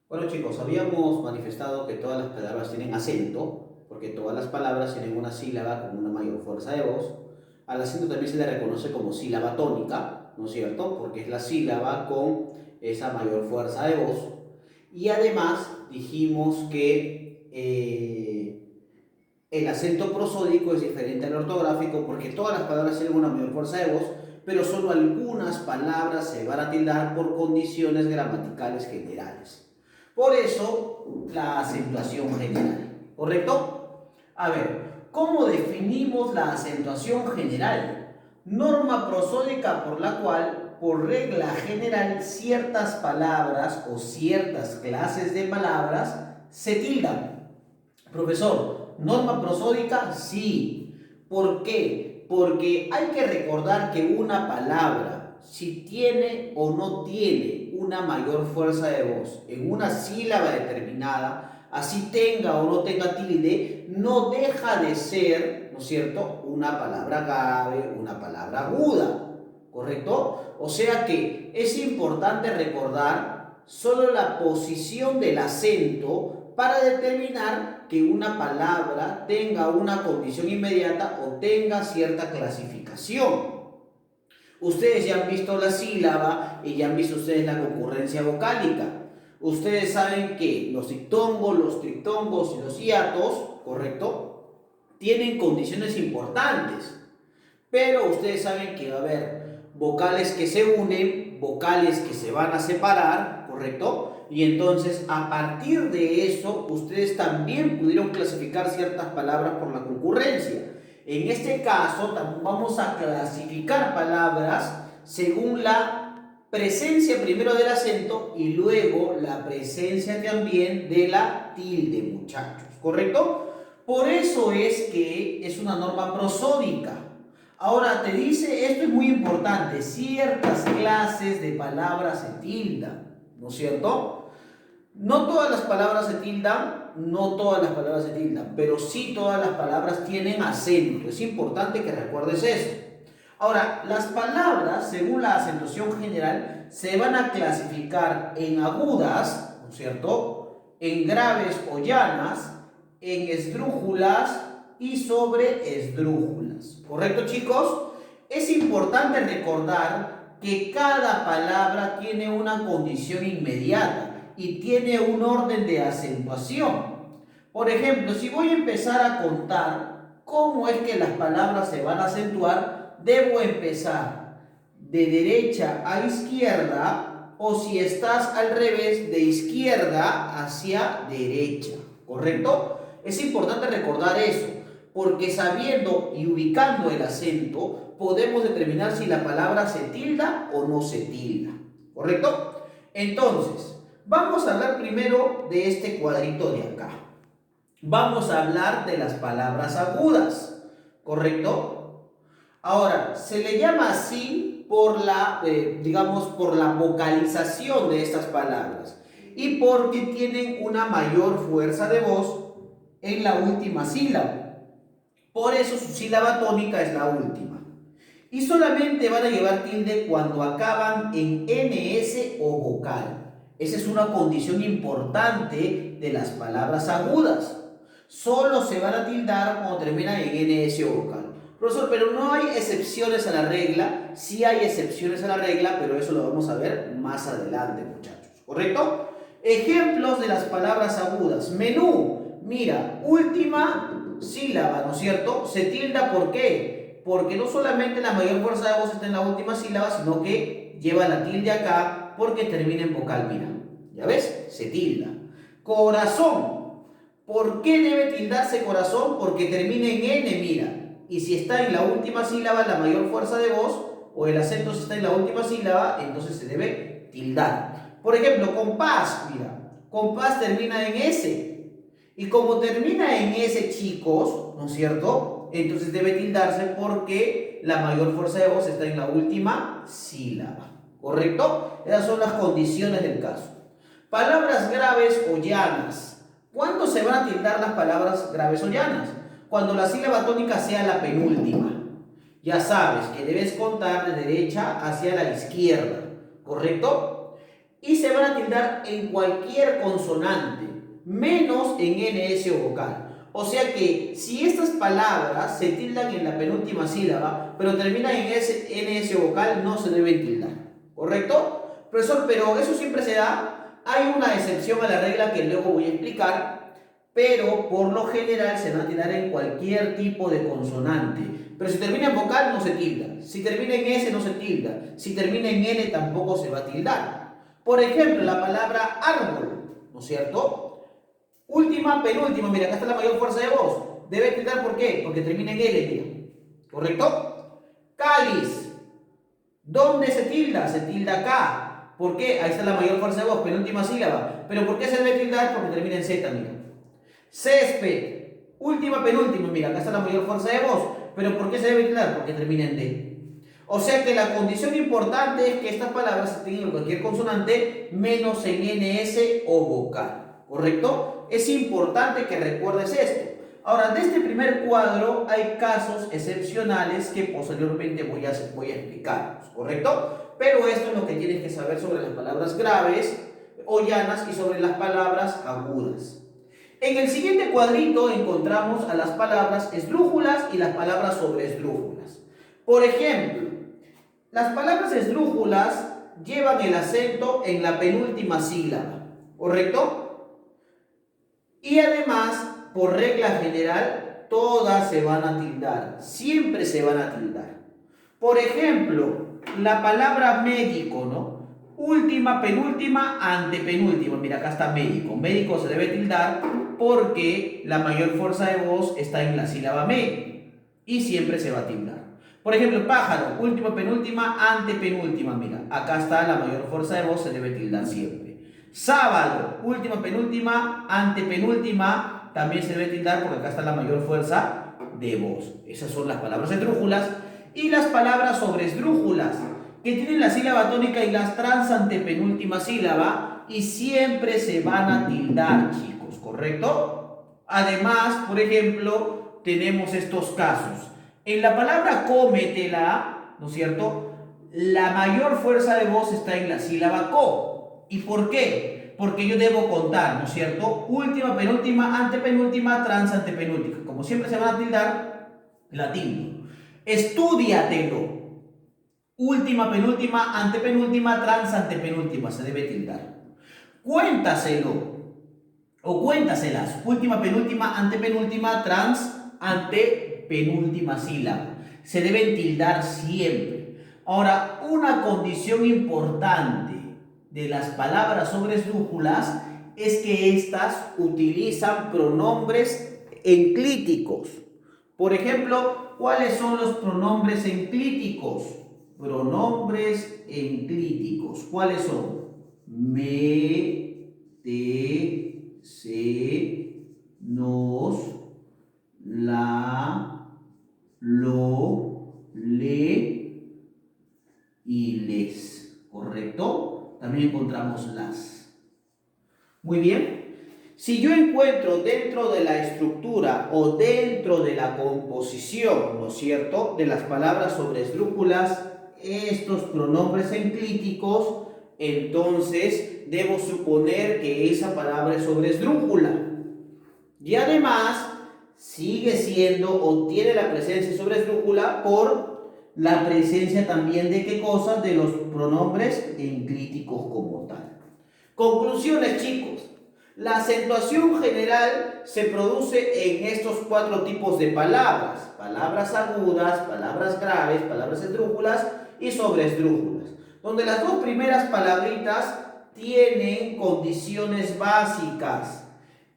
Bueno chicos, habíamos manifestado que todas las palabras tienen acento, porque todas las palabras tienen una sílaba con una mayor fuerza de voz. Al acento también se le reconoce como sílaba tónica, ¿no es cierto? Porque es la sílaba con esa mayor fuerza de voz. Y además dijimos que el acento prosódico es diferente al ortográfico porque todas las palabras tienen una mayor fuerza de voz, pero solo algunas palabras se van a tildar por condiciones gramaticales generales. Por eso, la acentuación general. ¿Correcto? A ver, ¿cómo definimos la acentuación general? Norma prosódica por la cual, por regla general, ciertas palabras o ciertas clases de palabras se tildan. Profesor, ¿norma prosódica? Sí. ¿Por qué? Porque hay que recordar que una palabra, si tiene o no tiene una mayor fuerza de voz en una sílaba determinada, así tenga o no tenga tilde, no deja de ser, ¿no es cierto?, una palabra grave, una palabra aguda, ¿correcto? O sea que es importante recordar solo la posición del acento para determinar que una palabra tenga una condición inmediata o tenga cierta clasificación. Ustedes ya han visto la sílaba y ya han visto ustedes la concurrencia vocálica. Ustedes saben que los diptongos, los triptongos y los hiatos, ¿correcto?, tienen condiciones importantes. Pero ustedes saben que va a haber vocales que se unen, vocales que se van a separar, ¿correcto? Y entonces a partir de eso ustedes también pudieron clasificar ciertas palabras por la concurrencia. En este caso vamos a clasificar palabras según la presencia primero del acento y luego la presencia también de la tilde, muchachos, ¿correcto? Por eso es que es una norma prosódica. Ahora te dice, esto es muy importante, ciertas clases de palabras se tildan, ¿no es cierto? No todas las palabras se tildan, no todas las palabras se tildan, pero sí todas las palabras tienen acento. Es importante que recuerdes eso. Ahora, las palabras, según la acentuación general, se van a clasificar en agudas, ¿no es cierto?, en graves o llanas, en esdrújulas y sobre esdrújulas. ¿Correcto, chicos? Es importante recordar que cada palabra tiene una condición inmediata y tiene un orden de acentuación. Por ejemplo, si voy a empezar a contar cómo es que las palabras se van a acentuar, debo empezar de derecha a izquierda o si estás al revés, de izquierda hacia derecha. ¿Correcto? Es importante recordar eso, porque sabiendo y ubicando el acento, podemos determinar si la palabra se tilda o no se tilda. ¿Correcto? Entonces, vamos a hablar primero de este cuadrito de acá. Vamos a hablar de las palabras agudas. ¿Correcto? Ahora, se le llama así por la, digamos, por la vocalización de estas palabras y porque tienen una mayor fuerza de voz en la última sílaba. Por eso su sílaba tónica es la última. Y solamente van a llevar tilde cuando acaban en ns o vocal. Esa es una condición importante de las palabras agudas. Solo se van a tildar cuando terminan en ns o vocal. Profesor, pero no hay excepciones a la regla. Sí hay excepciones a la regla, pero eso lo vamos a ver más adelante, muchachos. ¿Correcto? Ejemplos de las palabras agudas. Menú. Mira, última sílaba, ¿no es cierto? Se tilda, ¿por qué? Porque no solamente la mayor fuerza de voz está en la última sílaba, sino que lleva la tilde acá porque termina en vocal, mira. ¿Ya ves? Se tilda. Corazón. ¿Por qué debe tildarse corazón? Porque termina en N, mira. Y si está en la última sílaba, la mayor fuerza de voz, o el acento si está en la última sílaba, entonces se debe tildar. Por ejemplo, compás, mira. Compás termina en S. Y como termina en S, chicos, ¿no es cierto?, entonces debe tildarse porque la mayor fuerza de voz está en la última sílaba. ¿Correcto? Esas son las condiciones del caso. Palabras graves o llanas. ¿Cuándo se van a tildar las palabras graves o llanas? Cuando la sílaba tónica sea la penúltima. Ya sabes que debes contar de derecha hacia la izquierda. ¿Correcto? y se van a tildar en cualquier consonante, menos en NS o vocal. O sea que si estas palabras se tildan en la penúltima sílaba, pero terminan en NS o vocal, no se deben tildar. ¿Correcto? Profesor, pero eso siempre se da. Hay una excepción a la regla que luego voy a explicar, pero por lo general se van a tildar en cualquier tipo de consonante. Pero si termina en vocal no se tilda, si termina en S no se tilda, si termina en N tampoco se va a tildar. Por ejemplo, la palabra árbol, ¿no es cierto? Última, penúltima, mira, acá está la mayor fuerza de voz. Debe tildar, ¿por qué? Porque termina en L, mira. ¿Correcto? Cáliz. ¿Dónde se tilda? Se tilda acá. ¿Por qué? Ahí está la mayor fuerza de voz, penúltima sílaba. ¿Pero por qué se debe tildar? Porque termina en Z, mira. Césped. Última, penúltima, mira, acá está la mayor fuerza de voz. ¿Pero por qué se debe tildar? Porque termina en D. O sea que la condición importante es que estas palabras se tilden en cualquier consonante menos en NS o vocal. ¿Correcto? Es importante que recuerdes esto. Ahora, de este primer cuadro hay casos excepcionales que posteriormente voy a explicar. ¿Correcto? Pero esto es lo que tienes que saber sobre las palabras graves o llanas y sobre las palabras agudas. En el siguiente cuadrito encontramos a las palabras esdrújulas y las palabras sobreesdrújulas. Por ejemplo, las palabras esdrújulas llevan el acento en la penúltima sílaba, ¿correcto? Y además, por regla general, todas se van a tildar, siempre se van a tildar. Por ejemplo, la palabra médico, ¿no? Última, penúltima, antepenúltima. Mira, acá está médico. Médico se debe tildar porque la mayor fuerza de voz está en la sílaba me y siempre se va a tildar. Por ejemplo, pájaro, última, penúltima, antepenúltima. Mira, acá está la mayor fuerza de voz, se debe tildar siempre. Sábado, última, penúltima, antepenúltima, también se debe tildar porque acá está la mayor fuerza de voz. Esas son las palabras esdrújulas. Y las palabras sobreesdrújulas, que tienen la sílaba tónica y las transantepenúltima sílaba y siempre se van a tildar, chicos, ¿correcto? Además, por ejemplo, tenemos estos casos. En la palabra cómetela, ¿no es cierto? La mayor fuerza de voz está en la sílaba co. ¿Y por qué? Porque yo debo contar, ¿no es cierto? Última, penúltima, antepenúltima, transantepenúltima. Como siempre se van a tildar, la tildo. Estúdiatelo. Última, penúltima, antepenúltima, transantepenúltima. Se debe tildar. Cuéntaselo. O cuéntaselas. Última, penúltima, antepenúltima, antepenúltima sílaba. Se deben tildar siempre. Ahora, una condición importante de las palabras sobreesdrújulas es que éstas utilizan pronombres enclíticos. Por ejemplo, ¿cuáles son los pronombres enclíticos? Pronombres enclíticos. ¿Cuáles son? Me, te, se, nos, la, lo, le y les. ¿Correcto? También encontramos las. Muy bien. Si yo encuentro dentro de la estructura o dentro de la composición, ¿no es cierto?, de las palabras sobreesdrújulas, estos pronombres enclíticos, entonces debo suponer que esa palabra es sobreesdrújula. Y además, sigue siendo o tiene la presencia sobreesdrújula por la presencia también de ¿qué cosas? De los pronombres enclíticos como tal. Conclusiones, chicos. La acentuación general se produce en estos cuatro tipos de palabras: palabras agudas, palabras graves, palabras esdrújulas y sobreesdrújulas, donde las dos primeras palabritas tienen condiciones básicas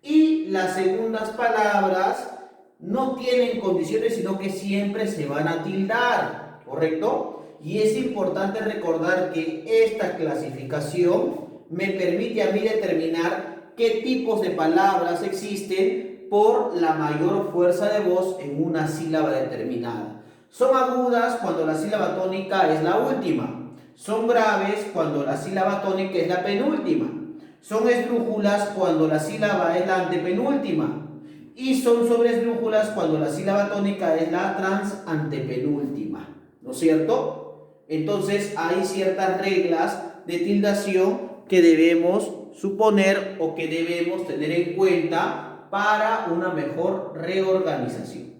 y las segundas palabras no tienen condiciones, sino que siempre se van a tildar, ¿correcto? Y es importante recordar que esta clasificación me permite a mí determinar qué tipos de palabras existen por la mayor fuerza de voz en una sílaba determinada. Son agudas cuando la sílaba tónica es la última. Son graves cuando la sílaba tónica es la penúltima. Son esdrújulas cuando la sílaba es la antepenúltima. Y son sobreesdrújulas cuando la sílaba tónica es la transantepenúltima. ¿No es cierto? Entonces hay ciertas reglas de tildación que debemos suponer o que debemos tener en cuenta para una mejor reorganización.